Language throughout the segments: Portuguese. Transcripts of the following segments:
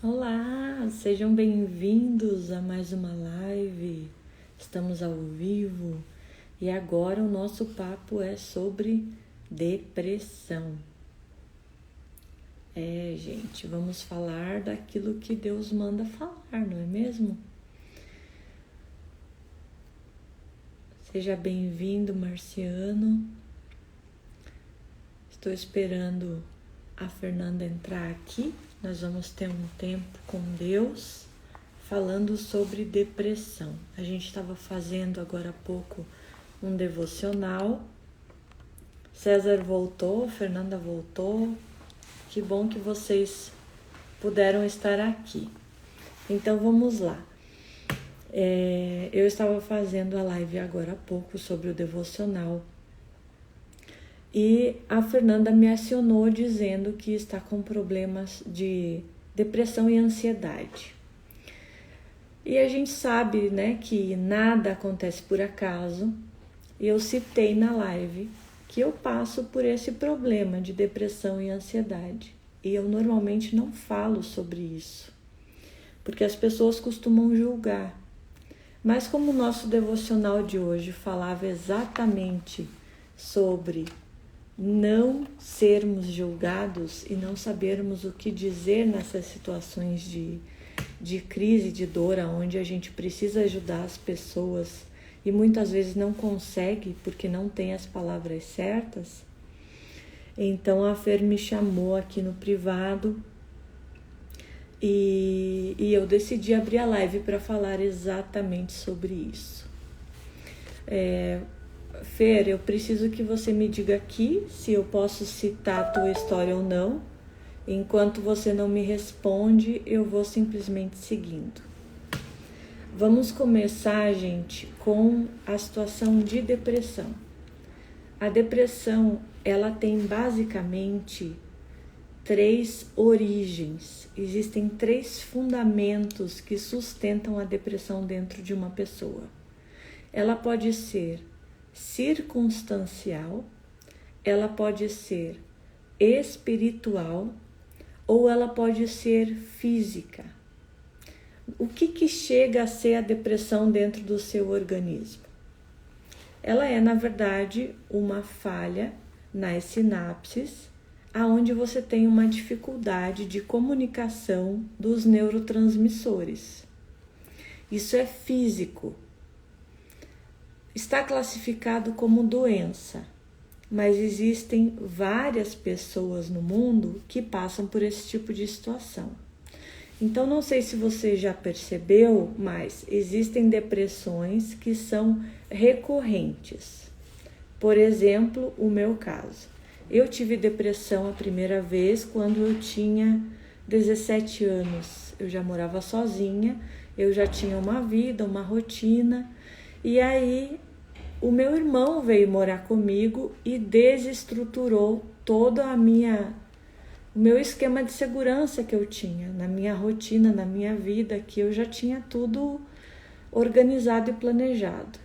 Olá, sejam bem-vindos a mais uma live. Estamos ao vivo e agora o nosso papo é sobre depressão. Gente, vamos falar daquilo que Deus manda falar, não é mesmo? Seja bem-vindo, Marciano. Estou esperando a Fernanda entrar aqui. Nós vamos ter um tempo com Deus falando sobre depressão. A gente estava fazendo agora há pouco um devocional. César voltou, Fernanda voltou. Que bom que vocês puderam estar aqui. Então vamos lá. Eu estava fazendo a live agora há pouco sobre o devocional. E a Fernanda me acionou dizendo que está com problemas de depressão e ansiedade. E a gente sabe, né, que nada acontece por acaso. E eu citei na live que eu passo por esse problema de depressão e ansiedade. E eu normalmente não falo sobre isso, porque as pessoas costumam julgar. Mas como o nosso devocional de hoje falava exatamente sobre não sermos julgados e não sabermos o que dizer nessas situações de crise, de dor, onde a gente precisa ajudar as pessoas e muitas vezes não consegue porque não tem as palavras certas. Então a Fer me chamou aqui no privado e eu decidi abrir a live para falar exatamente sobre isso. Fer, eu preciso que você me diga aqui se eu posso citar a tua história ou não. Enquanto você não me responde, eu vou simplesmente seguindo. Vamos começar, gente, com a situação de depressão. A depressão, ela tem basicamente 3 origens. Existem 3 fundamentos que sustentam a depressão dentro de uma pessoa. Ela pode ser circunstancial, ela pode ser espiritual ou ela pode ser física. O que chega a ser a depressão dentro do seu organismo? Ela é, na verdade, uma falha nas sinapses, aonde você tem uma dificuldade de comunicação dos neurotransmissores. Isso é físico. Está classificado como doença, mas existem várias pessoas no mundo que passam por esse tipo de situação. Então, não sei se você já percebeu, mas existem depressões que são recorrentes. Por exemplo, o meu caso. Eu tive depressão a primeira vez quando eu tinha 17 anos. Eu já morava sozinha, eu já tinha uma vida, uma rotina. E aí, o meu irmão veio morar comigo e desestruturou todo o meu esquema de segurança que eu tinha, na minha rotina, na minha vida, que eu já tinha tudo organizado e planejado.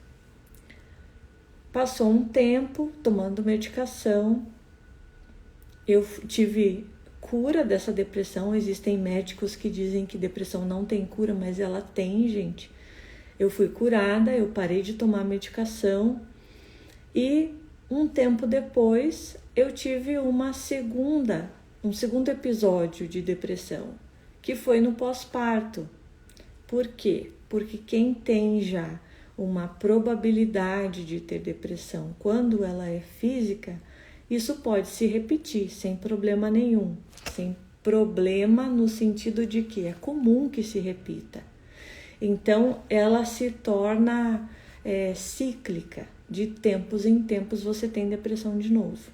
Passou um tempo tomando medicação, eu tive cura dessa depressão. Existem médicos que dizem que depressão não tem cura, mas ela tem, gente. Eu fui curada, eu parei de tomar medicação e um tempo depois eu tive um segundo episódio de depressão, que foi no pós-parto. Por quê? Porque quem tem já uma probabilidade de ter depressão quando ela é física, isso pode se repetir sem problema nenhum. Sem problema no sentido de que é comum que se repita. Então, ela se torna cíclica. De tempos em tempos você tem depressão de novo.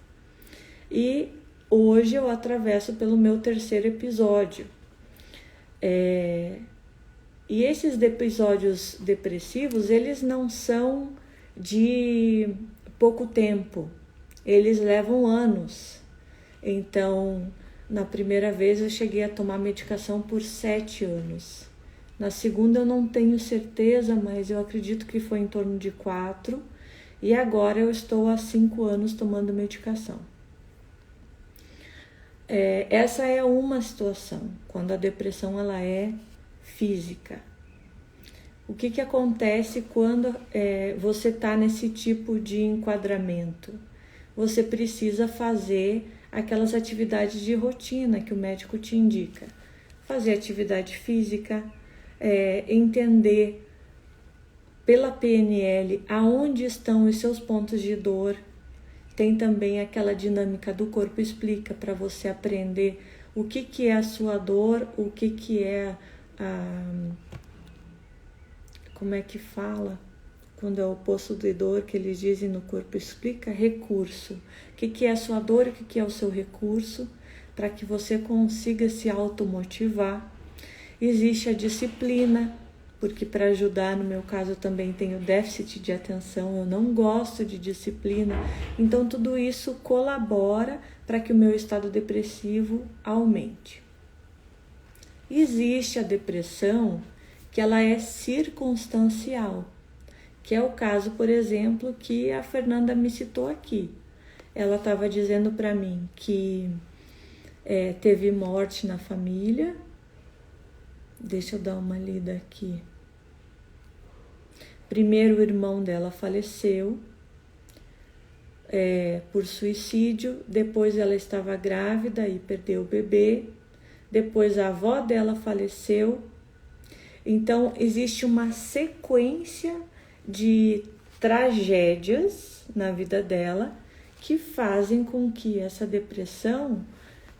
E hoje eu atravesso pelo meu 3º episódio. E esses episódios depressivos, eles não são de pouco tempo. Eles levam anos. Então, na primeira vez eu cheguei a tomar medicação por 7 anos. Na segunda eu não tenho certeza, mas eu acredito que foi em torno de 4. E agora eu estou há 5 anos tomando medicação. Essa é uma situação, quando a depressão ela é física. O que acontece quando você está nesse tipo de enquadramento? Você precisa fazer aquelas atividades de rotina que o médico te indica. Fazer atividade física, entender pela PNL aonde estão os seus pontos de dor. Tem também aquela dinâmica do corpo explica para você aprender o que é a sua dor, o que é como é que fala? Quando é o oposto de dor, que eles dizem no corpo explica, recurso. O que é a sua dor e o que é o seu recurso, para que você consiga se automotivar. Existe a disciplina, porque para ajudar, no meu caso, eu também tenho déficit de atenção, eu não gosto de disciplina. Então, tudo isso colabora para que o meu estado depressivo aumente. Existe a depressão que ela é circunstancial, que é o caso, por exemplo, que a Fernanda me citou aqui. Ela estava dizendo para mim que teve morte na família. Deixa eu dar uma lida aqui. Primeiro, o irmão dela faleceu por suicídio. Depois, ela estava grávida e perdeu o bebê. Depois, a avó dela faleceu. Então, existe uma sequência de tragédias na vida dela que fazem com que essa depressão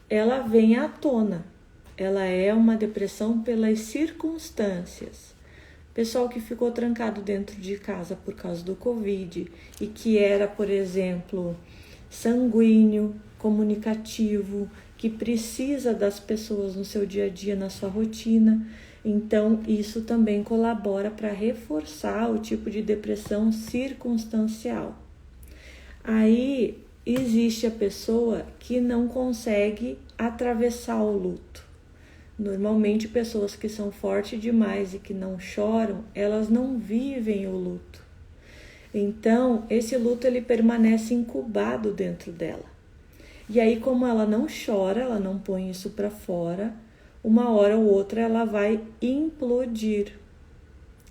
ela venha à tona. Ela é uma depressão pelas circunstâncias. Pessoal que ficou trancado dentro de casa por causa do Covid e que era, por exemplo, sanguíneo, comunicativo, que precisa das pessoas no seu dia a dia, na sua rotina. Então, isso também colabora para reforçar o tipo de depressão circunstancial. Aí, existe a pessoa que não consegue atravessar o luto. Normalmente, pessoas que são fortes demais e que não choram, elas não vivem o luto. Então, esse luto ele permanece incubado dentro dela. E aí, como ela não chora, ela não põe isso para fora, uma hora ou outra ela vai implodir.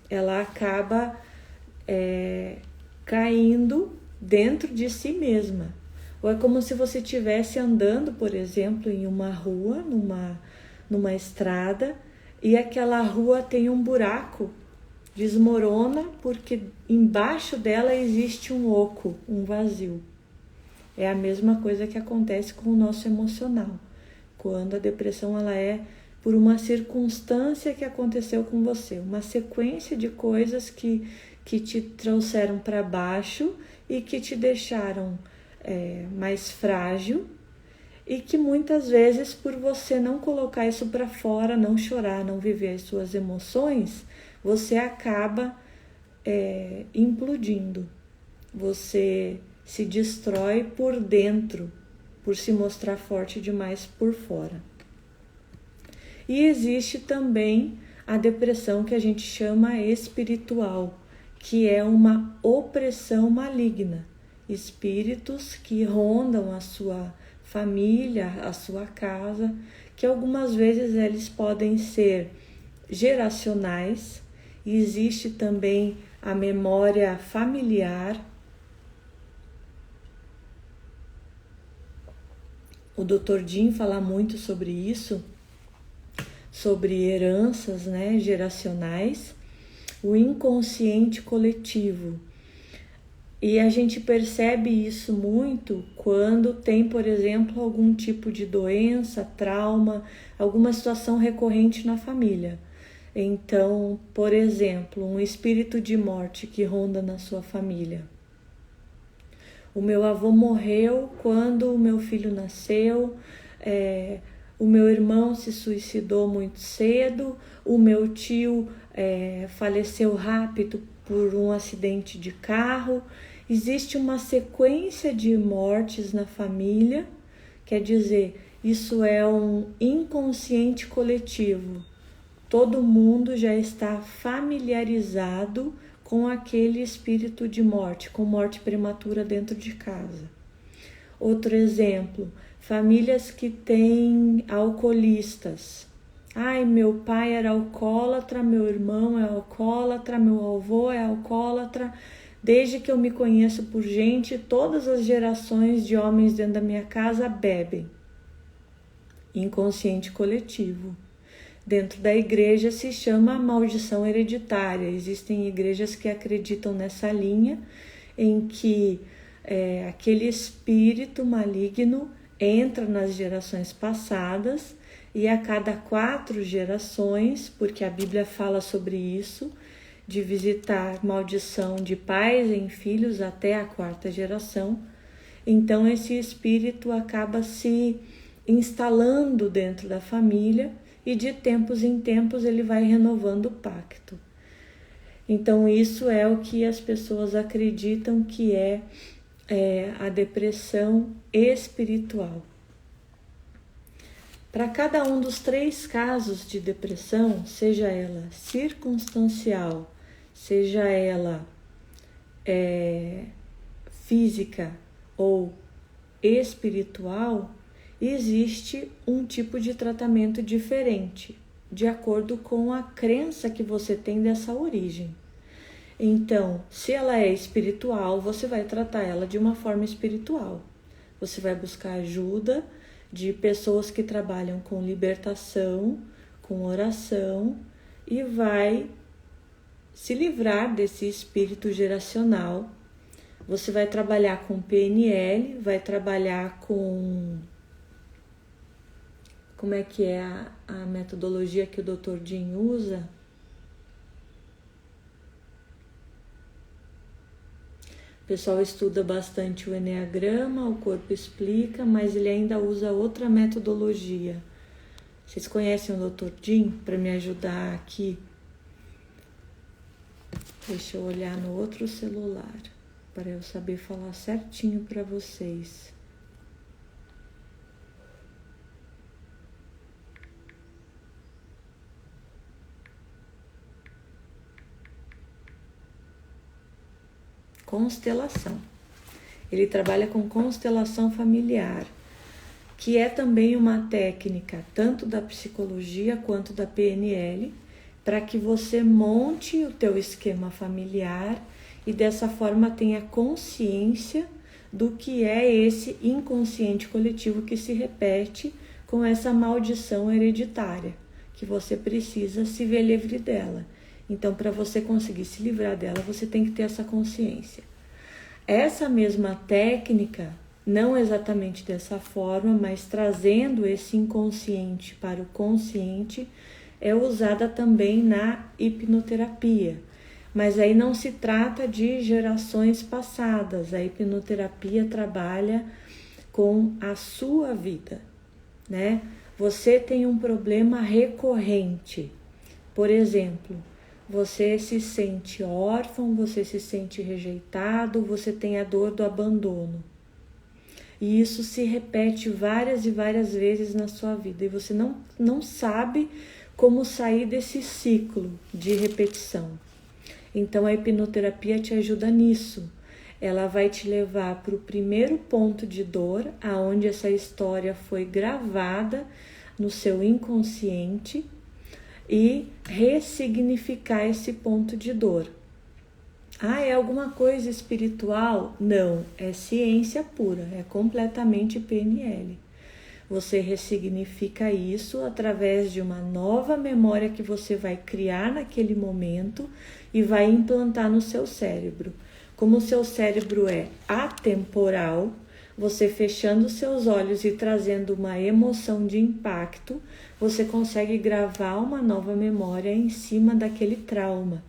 Ela acaba caindo dentro de si mesma. Ou é como se você estivesse andando, por exemplo, em uma rua, numa estrada, e aquela rua tem um buraco, desmorona porque embaixo dela existe um oco, um vazio. É a mesma coisa que acontece com o nosso emocional. Quando a depressão ela é por uma circunstância que aconteceu com você, uma sequência de coisas que te trouxeram para baixo e que te deixaram mais frágil e que muitas vezes por você não colocar isso para fora, não chorar, não viver as suas emoções, você acaba implodindo. Você se destrói por dentro, por se mostrar forte demais por fora. E existe também a depressão que a gente chama espiritual, que é uma opressão maligna. Espíritos que rondam a sua família, a sua casa, que algumas vezes eles podem ser geracionais. E existe também a memória familiar. O Dr. Jim fala muito sobre isso, sobre heranças, geracionais, o inconsciente coletivo. E a gente percebe isso muito quando tem, por exemplo, algum tipo de doença, trauma, alguma situação recorrente na família. Então, por exemplo, um espírito de morte que ronda na sua família. O meu avô morreu quando o meu filho nasceu, o meu irmão se suicidou muito cedo, o meu tio faleceu rápido por um acidente de carro. Existe uma sequência de mortes na família, quer dizer, isso é um inconsciente coletivo. Todo mundo já está familiarizado com aquele espírito de morte, com morte prematura dentro de casa. Outro exemplo, famílias que têm alcoolistas. Ai, meu pai era alcoólatra, meu irmão é alcoólatra, meu avô é alcoólatra. Desde que eu me conheço por gente, todas as gerações de homens dentro da minha casa bebem. Inconsciente coletivo. Dentro da igreja se chama maldição hereditária. Existem igrejas que acreditam nessa linha, em que aquele espírito maligno entra nas gerações passadas e a cada 4 gerações, porque a Bíblia fala sobre isso, de visitar maldição de pais em filhos até a 4ª geração. Então esse espírito acaba se instalando dentro da família e de tempos em tempos ele vai renovando o pacto. Então isso é o que as pessoas acreditam que é a depressão espiritual. Para cada um dos 3 casos de depressão, seja ela circunstancial, seja ela física ou espiritual, existe um tipo de tratamento diferente, de acordo com a crença que você tem dessa origem. Então, se ela é espiritual, você vai tratar ela de uma forma espiritual. Você vai buscar ajuda de pessoas que trabalham com libertação, com oração, e vai se livrar desse espírito geracional. Você vai trabalhar com PNL, vai trabalhar com... Como é que é a metodologia que o Dr. Jim usa? O pessoal estuda bastante o Eneagrama, o corpo explica, mas ele ainda usa outra metodologia. Vocês conhecem o Dr. Jim? Para me ajudar aqui. Deixa eu olhar no outro celular, para eu saber falar certinho para vocês. Constelação. Ele trabalha com constelação familiar, que é também uma técnica tanto da psicologia quanto da PNL, para que você monte o teu esquema familiar e dessa forma tenha consciência do que é esse inconsciente coletivo que se repete com essa maldição hereditária, que você precisa se ver livre dela. Então, para você conseguir se livrar dela, você tem que ter essa consciência. Essa mesma técnica, não exatamente dessa forma, mas trazendo esse inconsciente para o consciente, é usada também na hipnoterapia. Mas aí não se trata de gerações passadas. A hipnoterapia trabalha com a sua vida, né? Você tem um problema recorrente. Por exemplo, você se sente órfão, você se sente rejeitado, você tem a dor do abandono. E isso se repete várias e várias vezes na sua vida. E você não sabe como sair desse ciclo de repetição. Então a hipnoterapia te ajuda nisso. Ela vai te levar para o primeiro ponto de dor, aonde essa história foi gravada no seu inconsciente, e ressignificar esse ponto de dor. Ah, é alguma coisa espiritual? Não, é ciência pura, é completamente PNL. Você ressignifica isso através de uma nova memória que você vai criar naquele momento e vai implantar no seu cérebro. Como o seu cérebro é atemporal, você fechando seus olhos e trazendo uma emoção de impacto, você consegue gravar uma nova memória em cima daquele trauma.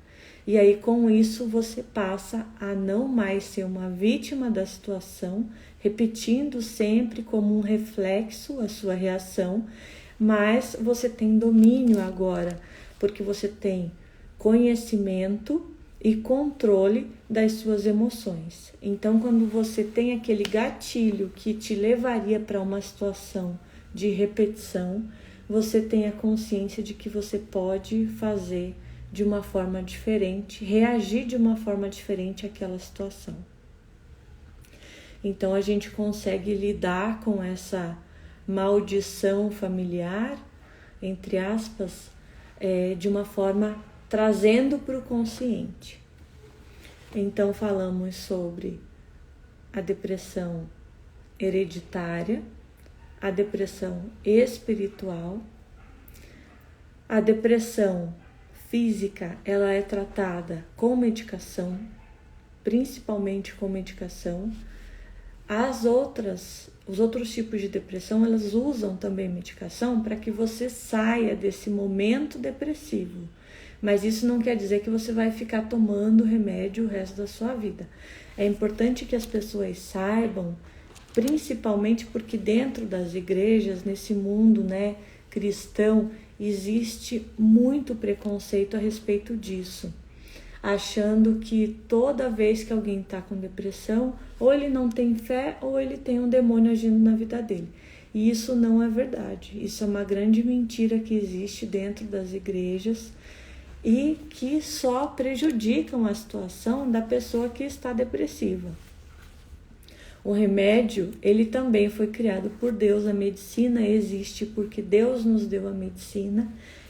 E aí, com isso, você passa a não mais ser uma vítima da situação, repetindo sempre como um reflexo a sua reação, mas você tem domínio agora, porque você tem conhecimento e controle das suas emoções. Então, quando você tem aquele gatilho que te levaria para uma situação de repetição, você tem a consciência de que você pode fazer de uma forma diferente, reagir de uma forma diferente àquela situação. Então, a gente consegue lidar com essa maldição familiar, entre aspas, de uma forma trazendo para o consciente. Então falamos sobre a depressão hereditária, a depressão espiritual, a depressão física, ela é tratada com medicação, principalmente com medicação. Os outros tipos de depressão, elas usam também medicação para que você saia desse momento depressivo. Mas isso não quer dizer que você vai ficar tomando remédio o resto da sua vida. É importante que as pessoas saibam, principalmente porque dentro das igrejas, nesse mundo, né, cristão, existe muito preconceito a respeito disso, achando que toda vez que alguém está com depressão, ou ele não tem fé, ou ele tem um demônio agindo na vida dele. E isso não é verdade. Isso é uma grande mentira que existe dentro das igrejas e que só prejudicam a situação da pessoa que está depressiva. O remédio, ele também foi criado por Deus. A medicina existe porque Deus nos deu a medicina.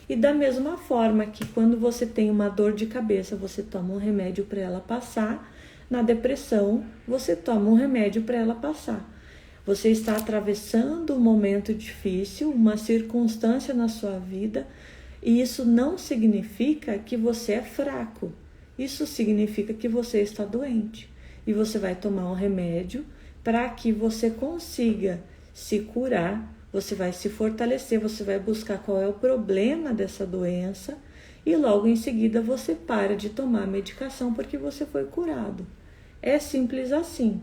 E da mesma forma que quando você tem uma dor de cabeça, você toma um remédio para ela passar, na depressão, você toma um remédio para ela passar. Você está atravessando um momento difícil, uma circunstância na sua vida, e isso não significa que você é fraco. Isso significa que você está doente. E você vai tomar um remédio para que você consiga se curar, você vai se fortalecer, você vai buscar qual é o problema dessa doença e logo em seguida você para de tomar medicação porque você foi curado. É simples assim.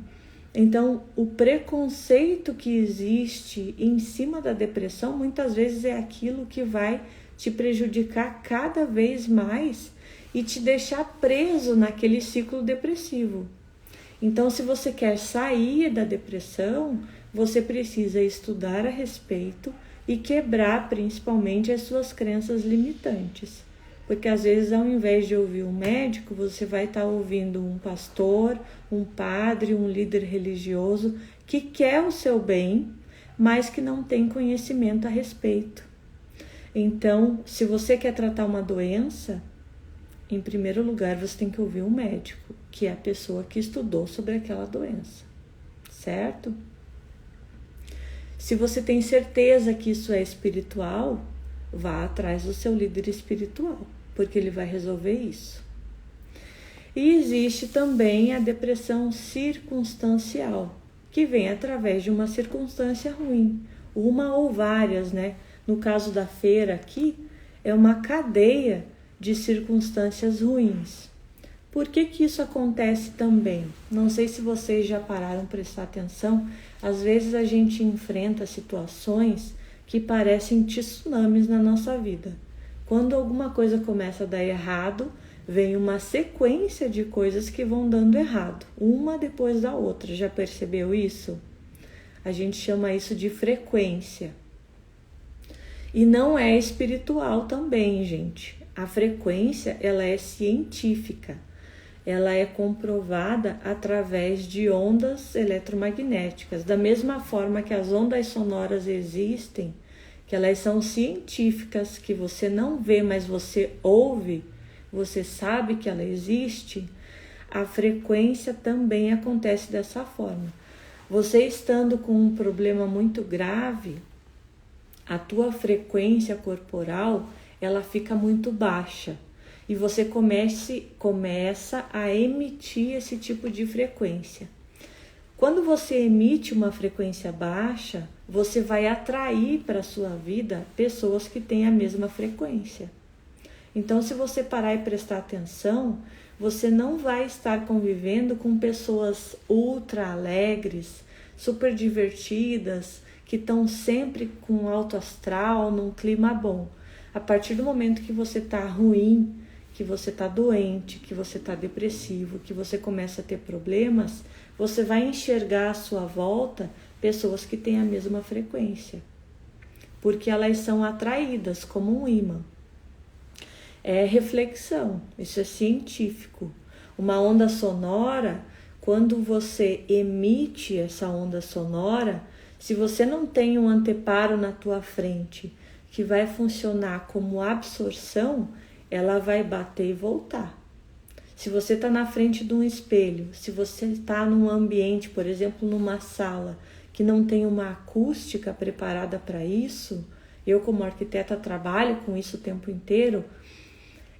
Então, o preconceito que existe em cima da depressão muitas vezes é aquilo que vai te prejudicar cada vez mais e te deixar preso naquele ciclo depressivo. Então, se você quer sair da depressão, você precisa estudar a respeito e quebrar principalmente as suas crenças limitantes. Porque às vezes, ao invés de ouvir um médico, você vai estar ouvindo um pastor, um padre, um líder religioso que quer o seu bem, mas que não tem conhecimento a respeito. Então, se você quer tratar uma doença, em primeiro lugar, você tem que ouvir um médico, que é a pessoa que estudou sobre aquela doença, certo? Se você tem certeza que isso é espiritual, vá atrás do seu líder espiritual, porque ele vai resolver isso. E existe também a depressão circunstancial, que vem através de uma circunstância ruim, uma ou várias, né? No caso da feira aqui, é uma cadeia de circunstâncias ruins. Por que isso acontece também? Não sei se vocês já pararam para prestar atenção. Às vezes a gente enfrenta situações que parecem tsunamis na nossa vida. Quando alguma coisa começa a dar errado, vem uma sequência de coisas que vão dando errado, uma depois da outra. Já percebeu isso? A gente chama isso de frequência. E não é espiritual também, gente. A frequência, ela é científica. Ela é comprovada através de ondas eletromagnéticas. Da mesma forma que as ondas sonoras existem, que elas são científicas, que você não vê, mas você ouve, você sabe que ela existe, a frequência também acontece dessa forma. Você estando com um problema muito grave, a tua frequência corporal, ela fica muito baixa e você começa a emitir esse tipo de frequência. Quando você emite uma frequência baixa, você vai atrair para a sua vida pessoas que têm a mesma frequência. Então, se você parar e prestar atenção, você não vai estar convivendo com pessoas ultra alegres, super divertidas, que estão sempre com alto astral, num clima bom. A partir do momento que você está ruim, que você está doente, que você está depressivo, que você começa a ter problemas, você vai enxergar à sua volta pessoas que têm a mesma frequência, porque elas são atraídas como um ímã. É reflexão, isso é científico. Uma onda sonora, quando você emite essa onda sonora, Se você não tem um anteparo na tua frente que vai funcionar como absorção, ela vai bater e voltar. Se você está na frente de um espelho, se você está num ambiente, por exemplo, numa sala, que não tem uma acústica preparada para isso, eu como arquiteta trabalho com isso o tempo inteiro,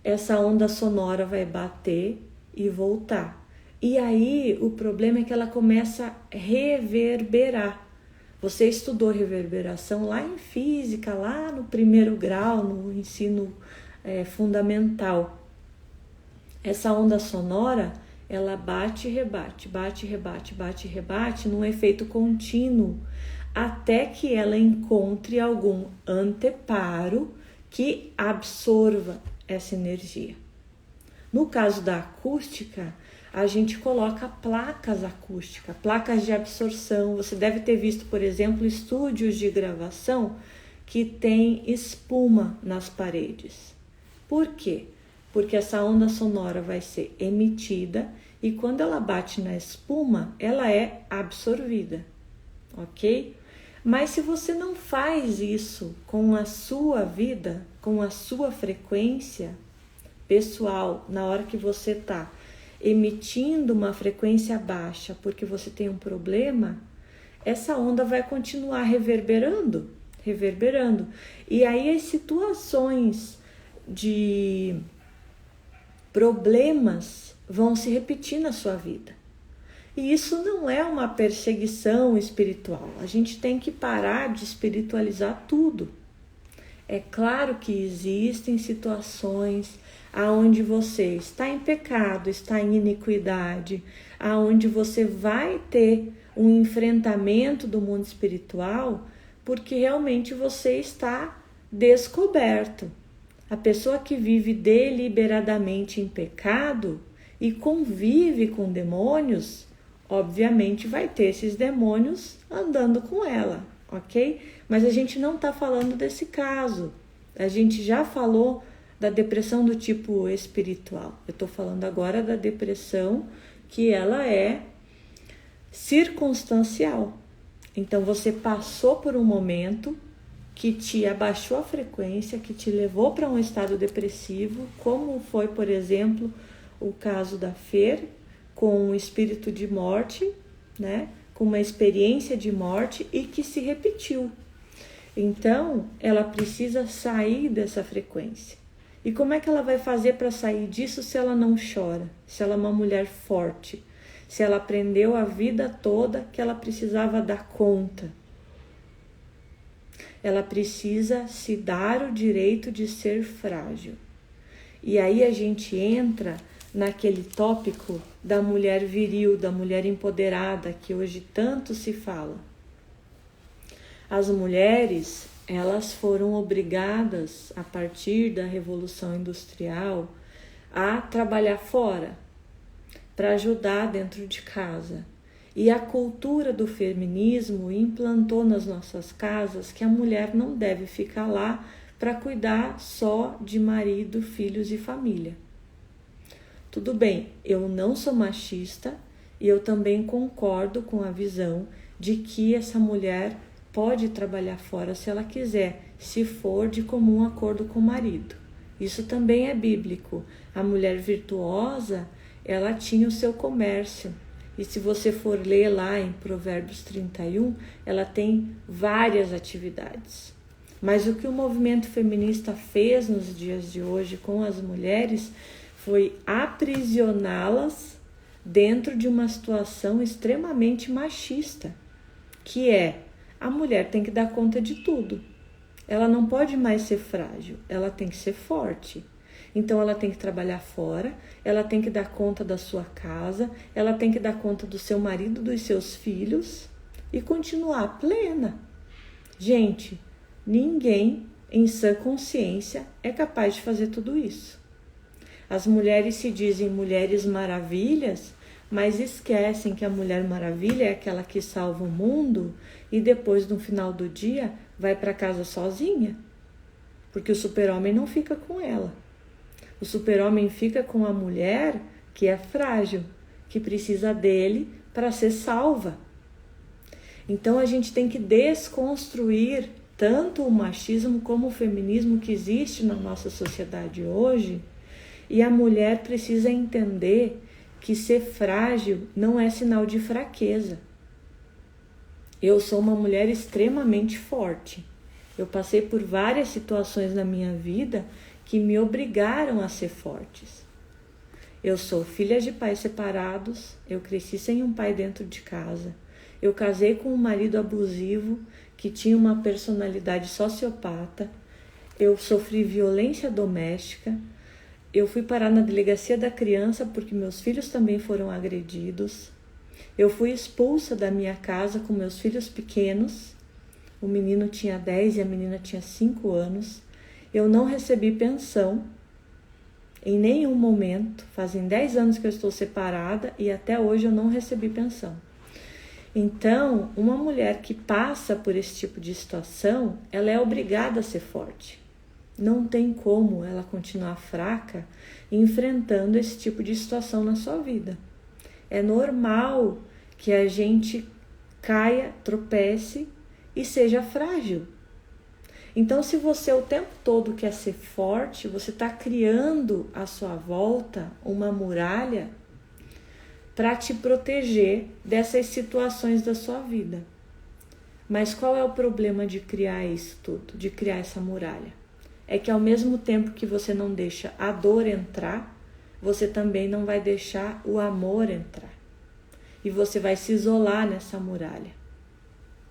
essa onda sonora vai bater e voltar. E aí o problema é que ela começa a reverberar. Você estudou reverberação lá em física, lá no primeiro grau, no ensino fundamental. Essa onda sonora, ela bate e rebate, bate e rebate, bate e rebate num efeito contínuo, até que ela encontre algum anteparo que absorva essa energia. No caso da acústica, a gente coloca placas acústicas, placas de absorção. Você deve ter visto, por exemplo, estúdios de gravação que tem espuma nas paredes. Por quê? Porque essa onda sonora vai ser emitida e quando ela bate na espuma, ela é absorvida, ok? Mas se você não faz isso com a sua vida, com a sua frequência pessoal, na hora que você está emitindo uma frequência baixa porque você tem um problema, essa onda vai continuar reverberando. E aí as situações de problemas vão se repetir na sua vida. E isso não é uma perseguição espiritual. A gente tem que parar de espiritualizar tudo. É claro que existem situações aonde você está em pecado, está em iniquidade, aonde você vai ter um enfrentamento do mundo espiritual, porque realmente você está descoberto. A pessoa que vive deliberadamente em pecado e convive com demônios, obviamente vai ter esses demônios andando com ela, ok? Mas a gente não está falando desse caso. A gente já falou da depressão do tipo espiritual. Eu estou falando agora da depressão que ela é circunstancial. Então você passou por um momento que te abaixou a frequência, que te levou para um estado depressivo, como foi, por exemplo, o caso da Fer, com um espírito de morte, né? Com uma experiência de morte e que se repetiu. Então, ela precisa sair dessa frequência. E como é que ela vai fazer para sair disso se ela não chora? Se ela é uma mulher forte? Se ela aprendeu a vida toda que ela precisava dar conta? Ela precisa se dar o direito de ser frágil. E aí a gente entra naquele tópico da mulher viril, da mulher empoderada, que hoje tanto se fala. As mulheres, elas foram obrigadas, a partir da Revolução Industrial, a trabalhar fora, para ajudar dentro de casa. E a cultura do feminismo implantou nas nossas casas que a mulher não deve ficar lá para cuidar só de marido, filhos e família. Tudo bem, eu não sou machista e eu também concordo com a visão de que essa mulher pode trabalhar fora se ela quiser, se for de comum acordo com o marido. Isso também é bíblico. A mulher virtuosa, ela tinha o seu comércio. E se você for ler lá em Provérbios 31, ela tem várias atividades. Mas o que o movimento feminista fez nos dias de hoje com as mulheres foi aprisioná-las dentro de uma situação extremamente machista, que é: a mulher tem que dar conta de tudo. Ela não pode mais ser frágil, ela tem que ser forte. Então ela tem que trabalhar fora, ela tem que dar conta da sua casa, ela tem que dar conta do seu marido, dos seus filhos e continuar plena. Gente, ninguém em sã consciência é capaz de fazer tudo isso. As mulheres se dizem mulheres maravilhas, mas esquecem que a Mulher Maravilha é aquela que salva o mundo e depois, no final do dia, vai para casa sozinha, porque o super-homem não fica com ela. O super-homem fica com a mulher que é frágil, que precisa dele para ser salva. Então a gente tem que desconstruir tanto o machismo como o feminismo que existe na nossa sociedade hoje, e a mulher precisa entender que ser frágil não é sinal de fraqueza. Eu sou uma mulher extremamente forte. Eu passei por várias situações na minha vida que me obrigaram a ser fortes. Eu sou filha de pais separados, eu cresci sem um pai dentro de casa. Eu casei com um marido abusivo que tinha uma personalidade sociopata. Eu sofri violência doméstica. Eu fui parar na delegacia da criança porque meus filhos também foram agredidos. Eu fui expulsa da minha casa com meus filhos pequenos. O menino tinha 10 e a menina tinha 5 anos. Eu não recebi pensão em nenhum momento. Fazem 10 anos que eu estou separada e até hoje eu não recebi pensão. Então, uma mulher que passa por esse tipo de situação, ela é obrigada a ser forte. Não tem como ela continuar fraca enfrentando esse tipo de situação na sua vida. É normal que a gente caia, tropece e seja frágil. Então, se você o tempo todo quer ser forte, você está criando à sua volta uma muralha para te proteger dessas situações da sua vida. Mas qual é o problema de criar isso tudo, de criar essa muralha? É que ao mesmo tempo que você não deixa a dor entrar, você também não vai deixar o amor entrar. E você vai se isolar nessa muralha.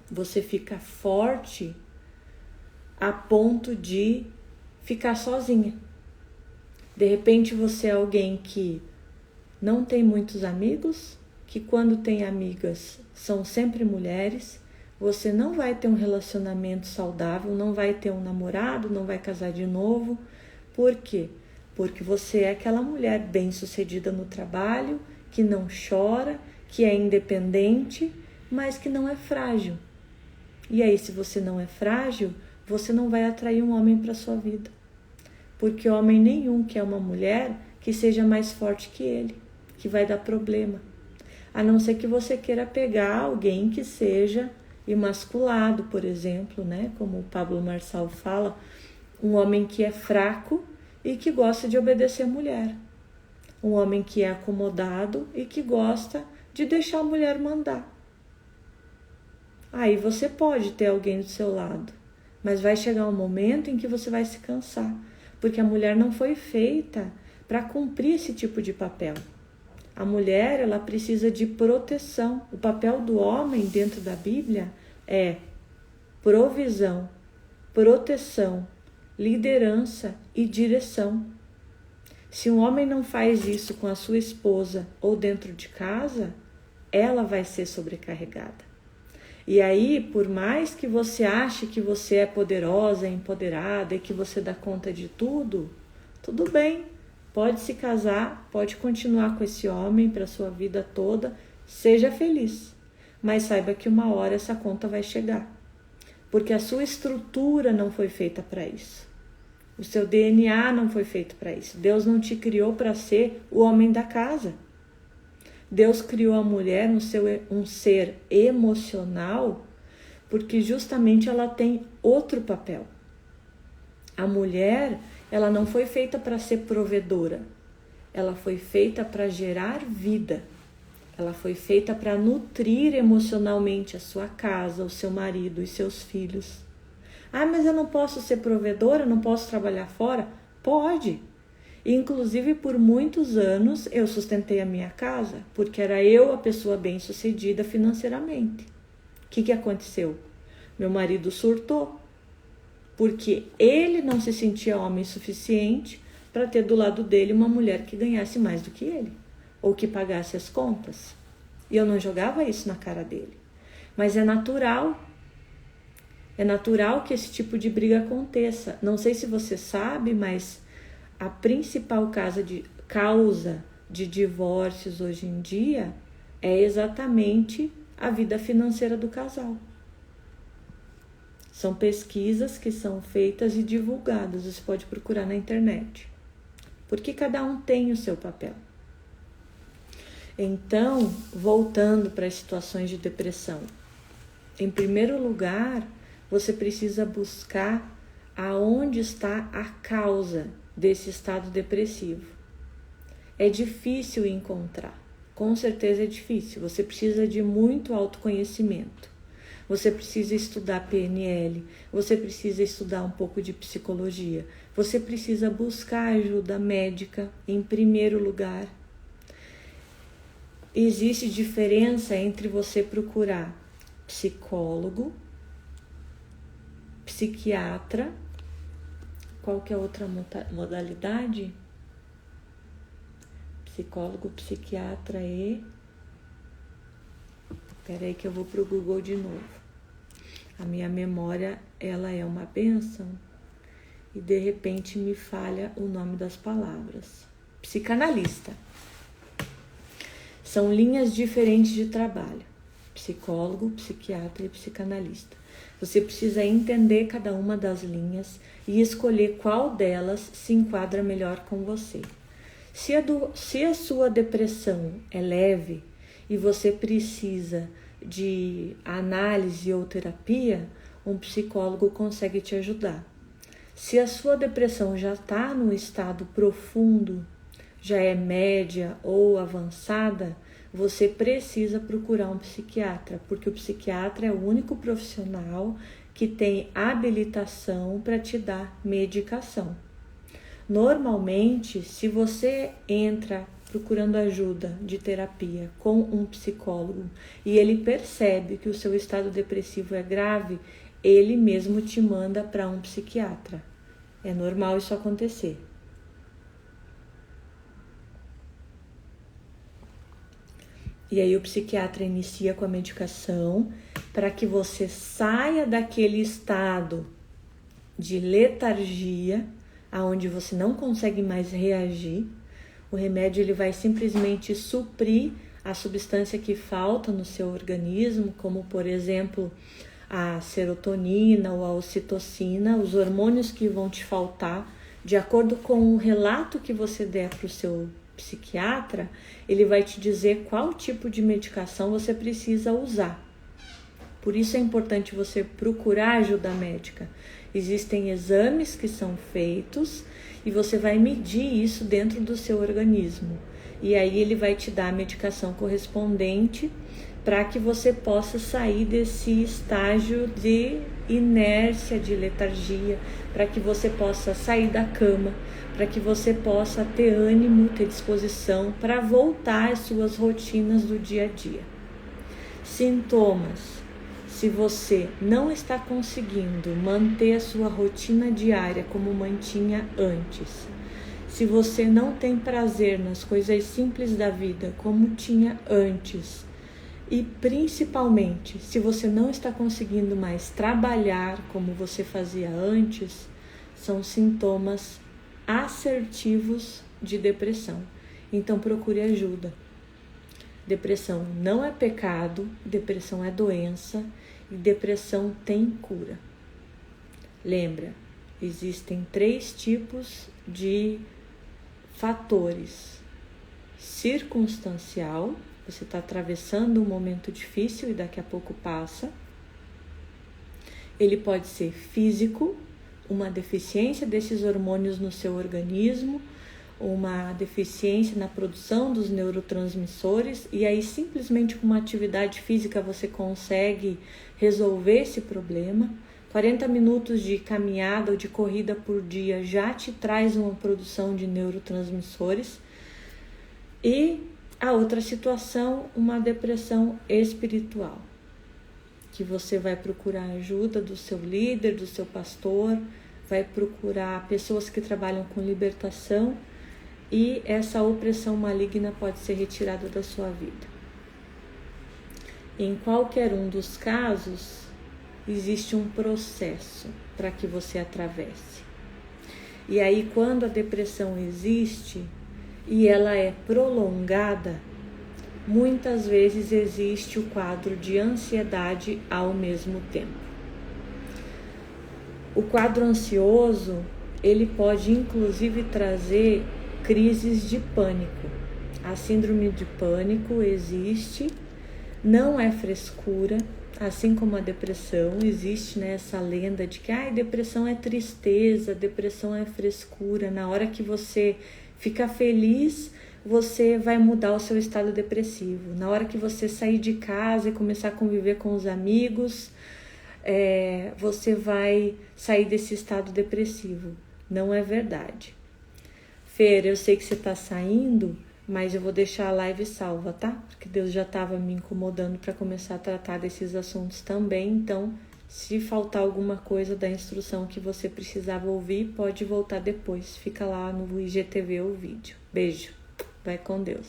Você fica forte a ponto de ficar sozinha. De repente você é alguém que não tem muitos amigos, que quando tem amigas são sempre mulheres, você não vai ter um relacionamento saudável, não vai ter um namorado, não vai casar de novo. Por quê? Porque você é aquela mulher bem-sucedida no trabalho, que não chora, que é independente, mas que não é frágil. E aí, se você não é frágil, você não vai atrair um homem para sua vida. Porque homem nenhum quer uma mulher que seja mais forte que ele, que vai dar problema. A não ser que você queira pegar alguém que seja emasculado, por exemplo, né? Como o Pablo Marçal fala, um homem que é fraco e que gosta de obedecer a mulher. Um homem que é acomodado e que gosta de deixar a mulher mandar. Aí você pode ter alguém do seu lado, mas vai chegar um momento em que você vai se cansar, porque a mulher não foi feita para cumprir esse tipo de papel. A mulher, ela precisa de proteção. O papel do homem dentro da Bíblia é provisão, proteção, liderança e direção. Se um homem não faz isso com a sua esposa ou dentro de casa, ela vai ser sobrecarregada. E aí, por mais que você ache que você é poderosa, empoderada e que você dá conta de tudo, tudo bem. Pode se casar, pode continuar com esse homem para a sua vida toda, seja feliz. Mas saiba que uma hora essa conta vai chegar. Porque a sua estrutura não foi feita para isso. O seu DNA não foi feito para isso. Deus não te criou para ser o homem da casa. Deus criou a mulher um ser emocional porque justamente ela tem outro papel. A mulher, ela não foi feita para ser provedora. Ela foi feita para gerar vida. Ela foi feita para nutrir emocionalmente a sua casa, o seu marido e seus filhos. Ah, mas eu não posso ser provedora, não posso trabalhar fora? Pode. Inclusive, por muitos anos, eu sustentei a minha casa, porque era eu a pessoa bem-sucedida financeiramente. O que aconteceu? Meu marido surtou, porque ele não se sentia homem suficiente para ter do lado dele uma mulher que ganhasse mais do que ele, ou que pagasse as contas. E eu não jogava isso na cara dele. Mas é natural que esse tipo de briga aconteça. Não sei se você sabe, mas a principal causa de divórcios hoje em dia é exatamente a vida financeira do casal. São pesquisas que são feitas e divulgadas, você pode procurar na internet. Porque cada um tem o seu papel. Então, voltando para as situações de depressão. Em primeiro lugar, você precisa buscar aonde está a causa desse estado depressivo. É difícil encontrar, com certeza é difícil. Você precisa de muito autoconhecimento. Você precisa estudar PNL, você precisa estudar um pouco de psicologia, você precisa buscar ajuda médica em primeiro lugar. Existe diferença entre você procurar psicólogo, psiquiatra, qual que é a outra modalidade? Psicólogo, psiquiatra e... Espera aí que eu vou pro Google de novo. A minha memória, ela é uma bênção e de repente me falha o nome das palavras. Psicanalista. São linhas diferentes de trabalho. Psicólogo, psiquiatra e psicanalista. Você precisa entender cada uma das linhas e escolher qual delas se enquadra melhor com você. Se a sua depressão é leve e você precisa de análise ou terapia, um psicólogo consegue te ajudar. Se a sua depressão já está no estado profundo, já é média ou avançada, você precisa procurar um psiquiatra, porque o psiquiatra é o único profissional que tem habilitação para te dar medicação. Normalmente, se você entra procurando ajuda de terapia com um psicólogo e ele percebe que o seu estado depressivo é grave, ele mesmo te manda para um psiquiatra. É normal isso acontecer. E aí o psiquiatra inicia com a medicação para que você saia daquele estado de letargia, aonde você não consegue mais reagir. O remédio ele vai simplesmente suprir a substância que falta no seu organismo, como por exemplo a serotonina ou a ocitocina, os hormônios que vão te faltar. De acordo com o relato que você der para o seu psiquiatra, ele vai te dizer qual tipo de medicação você precisa usar. Por isso é importante você procurar ajuda médica. Existem exames que são feitos e você vai medir isso dentro do seu organismo. E aí ele vai te dar a medicação correspondente para que você possa sair desse estágio de inércia, de letargia, para que você possa sair da cama, para que você possa ter ânimo, ter disposição para voltar às suas rotinas do dia a dia. Sintomas. Se você não está conseguindo manter a sua rotina diária como mantinha antes, se você não tem prazer nas coisas simples da vida como tinha antes, e principalmente se você não está conseguindo mais trabalhar como você fazia antes, são sintomas assertivos de depressão. Então procure ajuda. Depressão não é pecado, depressão é doença e depressão tem cura. Lembra, existem 3 tipos de fatores. Circunstancial, você está atravessando um momento difícil e daqui a pouco passa. Ele pode ser físico, uma deficiência desses hormônios no seu organismo, uma deficiência na produção dos neurotransmissores, e aí simplesmente com uma atividade física você consegue resolver esse problema. 40 minutos de caminhada ou de corrida por dia já te traz uma produção de neurotransmissores. E a outra situação, uma depressão espiritual, que você vai procurar ajuda do seu líder, do seu pastor, vai procurar pessoas que trabalham com libertação, e essa opressão maligna pode ser retirada da sua vida. Em qualquer um dos casos, existe um processo para que você atravesse. E aí, quando a depressão existe e ela é prolongada, muitas vezes existe o quadro de ansiedade ao mesmo tempo. O quadro ansioso, ele pode inclusive trazer crises de pânico. A síndrome de pânico existe, não é frescura, Assim como a depressão, existe, né, essa lenda de que depressão é tristeza, depressão é frescura. Na hora que você fica feliz, você vai mudar o seu estado depressivo. Na hora que você sair de casa e começar a conviver com os amigos, você vai sair desse estado depressivo. Não é verdade. Fer, eu sei que você está saindo, mas eu vou deixar a live salva, tá? Porque Deus já estava me incomodando para começar a tratar desses assuntos também. Então, se faltar alguma coisa da instrução que você precisava ouvir, pode voltar depois. Fica lá no IGTV o vídeo. Beijo. Vai com Deus.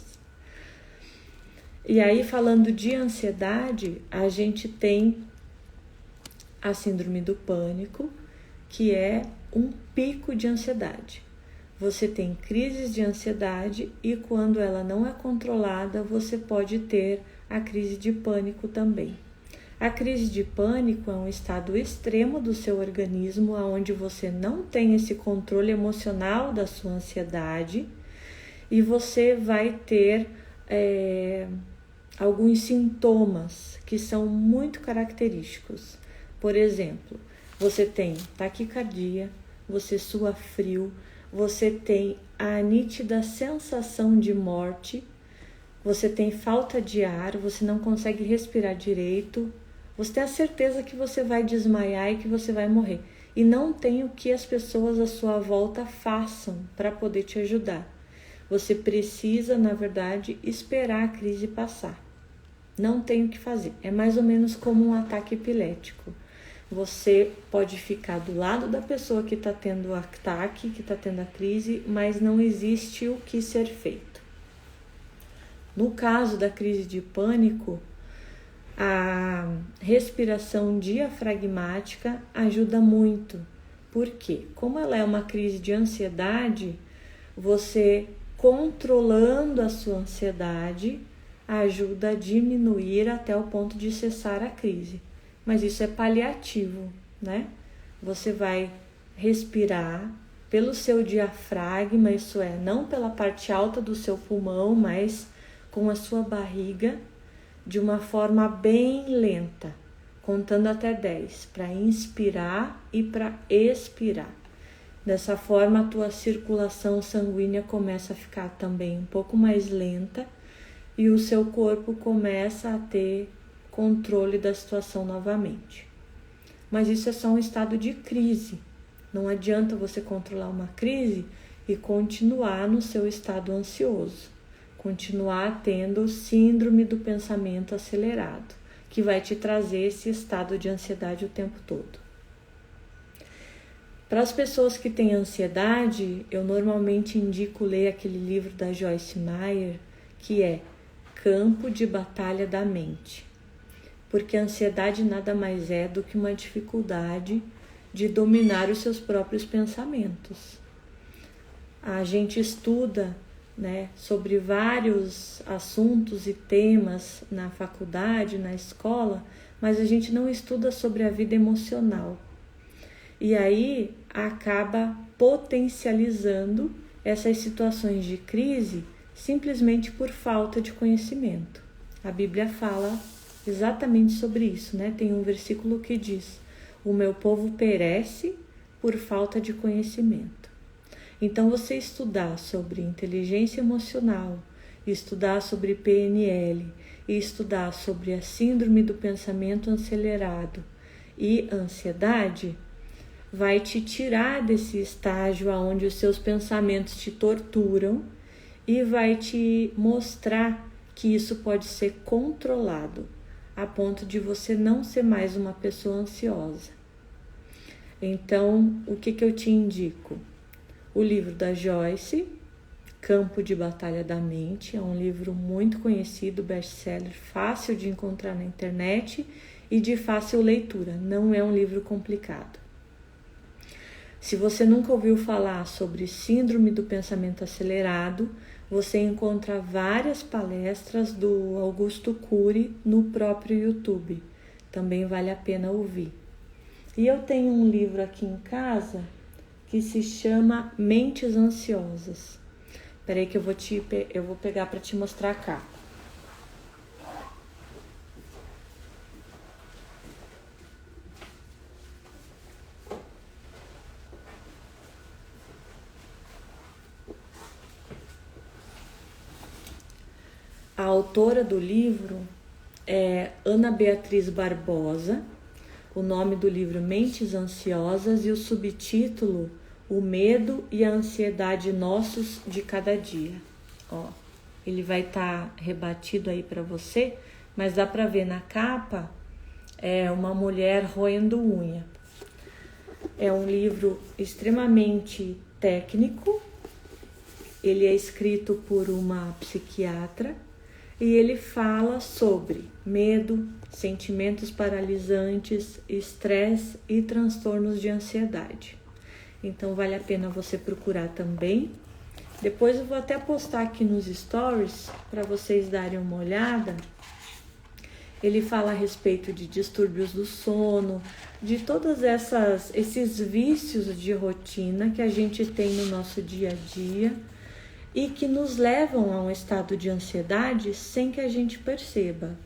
E aí, falando de ansiedade, a gente tem a síndrome do pânico, que é um pico de ansiedade. Você tem crises de ansiedade e quando ela não é controlada, você pode ter a crise de pânico também. A crise de pânico é um estado extremo do seu organismo, onde você não tem esse controle emocional da sua ansiedade e você vai ter alguns sintomas que são muito característicos. Por exemplo, você tem taquicardia, você sua frio, você tem a nítida sensação de morte, você tem falta de ar, você não consegue respirar direito, você tem a certeza que você vai desmaiar e que você vai morrer. E não tem o que as pessoas à sua volta façam para poder te ajudar. Você precisa, na verdade, esperar a crise passar. Não tem o que fazer. É mais ou menos como um ataque epilético. Você pode ficar do lado da pessoa que está tendo o ataque, que está tendo a crise, mas não existe o que ser feito. No caso da crise de pânico, a respiração diafragmática ajuda muito. Por quê? Como ela é uma crise de ansiedade, você controlando a sua ansiedade ajuda a diminuir até o ponto de cessar a crise. Mas isso é paliativo, né? Você vai respirar pelo seu diafragma, isso é, não pela parte alta do seu pulmão, mas com a sua barriga, de uma forma bem lenta, contando até 10, para inspirar e para expirar. Dessa forma, a tua circulação sanguínea começa a ficar também um pouco mais lenta e o seu corpo começa a ter controle da situação novamente. Mas isso é só um estado de crise. Não adianta você controlar uma crise e continuar no seu estado ansioso, continuar tendo síndrome do pensamento acelerado, que vai te trazer esse estado de ansiedade o tempo todo. Para as pessoas que têm ansiedade, eu normalmente indico ler aquele livro da Joyce Meyer, que é Campo de Batalha da Mente. Porque a ansiedade nada mais é do que uma dificuldade de dominar os seus próprios pensamentos. A gente estuda, né, sobre vários assuntos e temas na faculdade, na escola, mas a gente não estuda sobre a vida emocional. E aí acaba potencializando essas situações de crise simplesmente por falta de conhecimento. A Bíblia fala exatamente sobre isso, né? Tem um versículo que diz: o meu povo perece por falta de conhecimento. Então, você estudar sobre inteligência emocional, estudar sobre PNL e estudar sobre a síndrome do pensamento acelerado e ansiedade vai te tirar desse estágio onde os seus pensamentos te torturam e vai te mostrar que isso pode ser controlado a ponto de você não ser mais uma pessoa ansiosa. Então, o que eu te indico? O livro da Joyce, Campo de Batalha da Mente, é um livro muito conhecido, best-seller, fácil de encontrar na internet e de fácil leitura, não é um livro complicado. Se você nunca ouviu falar sobre síndrome do pensamento acelerado, você encontra várias palestras do Augusto Cury no próprio YouTube. Também vale a pena ouvir. E eu tenho um livro aqui em casa que se chama Mentes Ansiosas. Espera aí que eu vou pegar para te mostrar cá. A autora do livro é Ana Beatriz Barbosa. O nome do livro Mentes Ansiosas e o subtítulo O Medo e a Ansiedade Nossos de Cada Dia. Ó, ele vai estar rebatido aí para você, mas dá para ver na capa, é uma mulher roendo unha. É um livro extremamente técnico, ele é escrito por uma psiquiatra e ele fala sobre medo, sentimentos paralisantes, estresse e transtornos de ansiedade. Então vale a pena você procurar também. Depois eu vou até postar aqui nos stories para vocês darem uma olhada. Ele fala a respeito de distúrbios do sono, de todos esses vícios de rotina que a gente tem no nosso dia a dia e que nos levam a um estado de ansiedade sem que a gente perceba.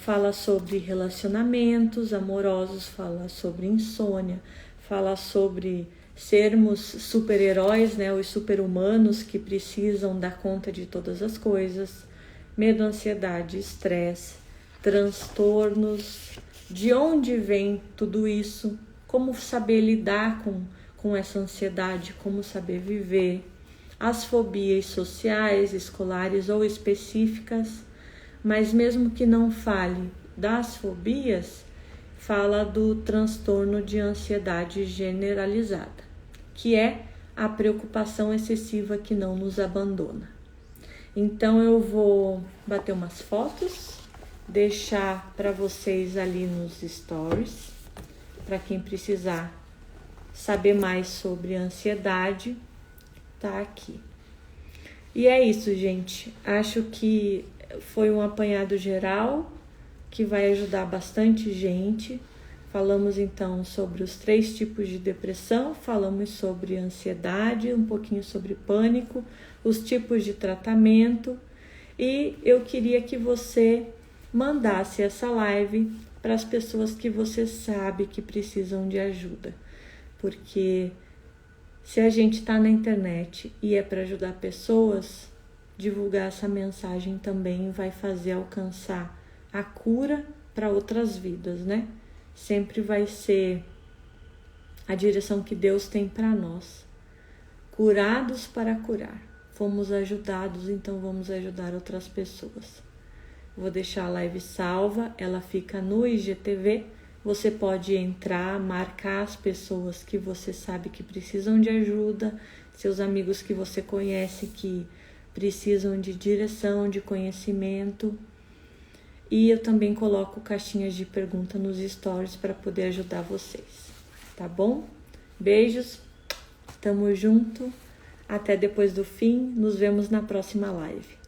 Fala sobre relacionamentos amorosos, fala sobre insônia, fala sobre sermos super-heróis, né, os super-humanos que precisam dar conta de todas as coisas, medo, ansiedade, estresse, transtornos, de onde vem tudo isso, como saber lidar com essa ansiedade, como saber viver, as fobias sociais, escolares ou específicas, mas mesmo que não fale das fobias, fala do transtorno de ansiedade generalizada, que é a preocupação excessiva que não nos abandona. Então eu vou bater umas fotos, deixar para vocês ali nos stories, para quem precisar saber mais sobre ansiedade, tá aqui. E é isso, gente. Acho que foi um apanhado geral que vai ajudar bastante gente. Falamos então sobre os 3 tipos de depressão, falamos sobre ansiedade, um pouquinho sobre pânico, os tipos de tratamento, e eu queria que você mandasse essa live para as pessoas que você sabe que precisam de ajuda, porque se a gente está na internet e é para ajudar pessoas, divulgar essa mensagem também vai fazer alcançar a cura para outras vidas, né? Sempre vai ser a direção que Deus tem para nós. Curados para curar. Fomos ajudados, então vamos ajudar outras pessoas. Vou deixar a live salva, ela fica no IGTV. Você pode entrar, marcar as pessoas que você sabe que precisam de ajuda, seus amigos que você conhece que precisam de direção, de conhecimento. E eu também coloco caixinhas de pergunta nos stories para poder ajudar vocês, tá bom? Beijos, tamo junto, até depois do fim, nos vemos na próxima live.